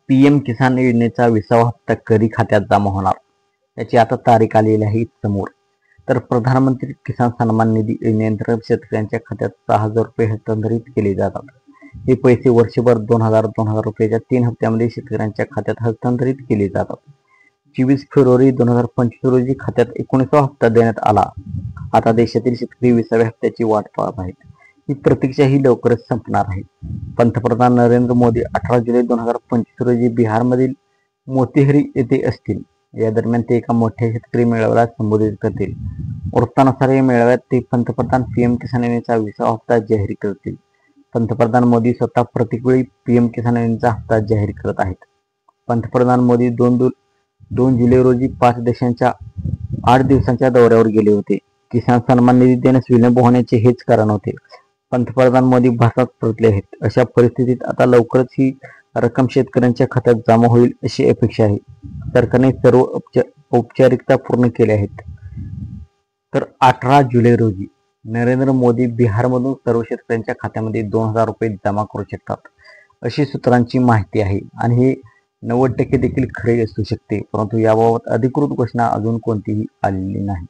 PM किसान योजनेचा 20वा हप्ता कधी खात्यात जमा होणार याची आता तारीख आलेली आहे समोर। तर प्रधानमंत्री किसान सन्मान निधी योजनेअंतर्गत शेतकऱ्यांच्या खात्यात 6,000 रुपये हस्तांतरित केले जातात। हे पैसे वर्षभर 2,000 रुपयाच्या 3 हप्त्यामध्ये शेतकऱ्यांच्या खात्यात हस्तांतरित केले जातात। 24 फेब्रुवारी 2025 रोजी खात्यात 19वा हप्ता देण्यात आला। आता देशातील शेतकरी 20व्या हप्त्याची वाट पाहत आहेत। ही प्रतीक्षा ही लवकरच संपणार आहे। पंतप्रधान नरेंद्र मोदी 18 जुलै 2025 रोजी बिहारमधील मोतीहारी येथे असतील। या दरम्यान ते एका मोठ्या शेतकरी मेळाव्याला संबोधित करतील। वृत्तानुसार या मेळाव्यात ते पंतप्रधान पीएम किसान योजनेचा 20वा हप्ता जाहीर करतील। पंतप्रधान मोदी स्वतः प्रत्येक वेळी पीएम किसान योजनेचा हप्ता जाहीर करत आहेत। पंतप्रधान मोदी 2 जुलै रोजी 5 देशांच्या 8 दिवसांच्या दौऱ्यावर गेले होते। किसान सन्मान निधी देण्यास विलंब होण्याचे हेच कारण होते। पंतप्रधान मोदी भारतात परतले आहेत। अशा परिस्थितीत आता लवकरच ही रक्कम शेतकऱ्यांच्या खात्यात जमा होईल अशी अपेक्षा आहे। सरकारने सर्व औपचारिकता पूर्ण केल्या आहेत। तर 18 जुलै रोजी नरेंद्र मोदी बिहारमधून सर्व शेतकऱ्यांच्या खात्यामध्ये 2,000 रुपये जमा करू शकतात अशी सूत्रांची माहिती आहे आणि हे 90% देखील खरे असू शकते, परंतु याबाबत अधिकृत घोषणा अजून कोणतीही आलेली नाही।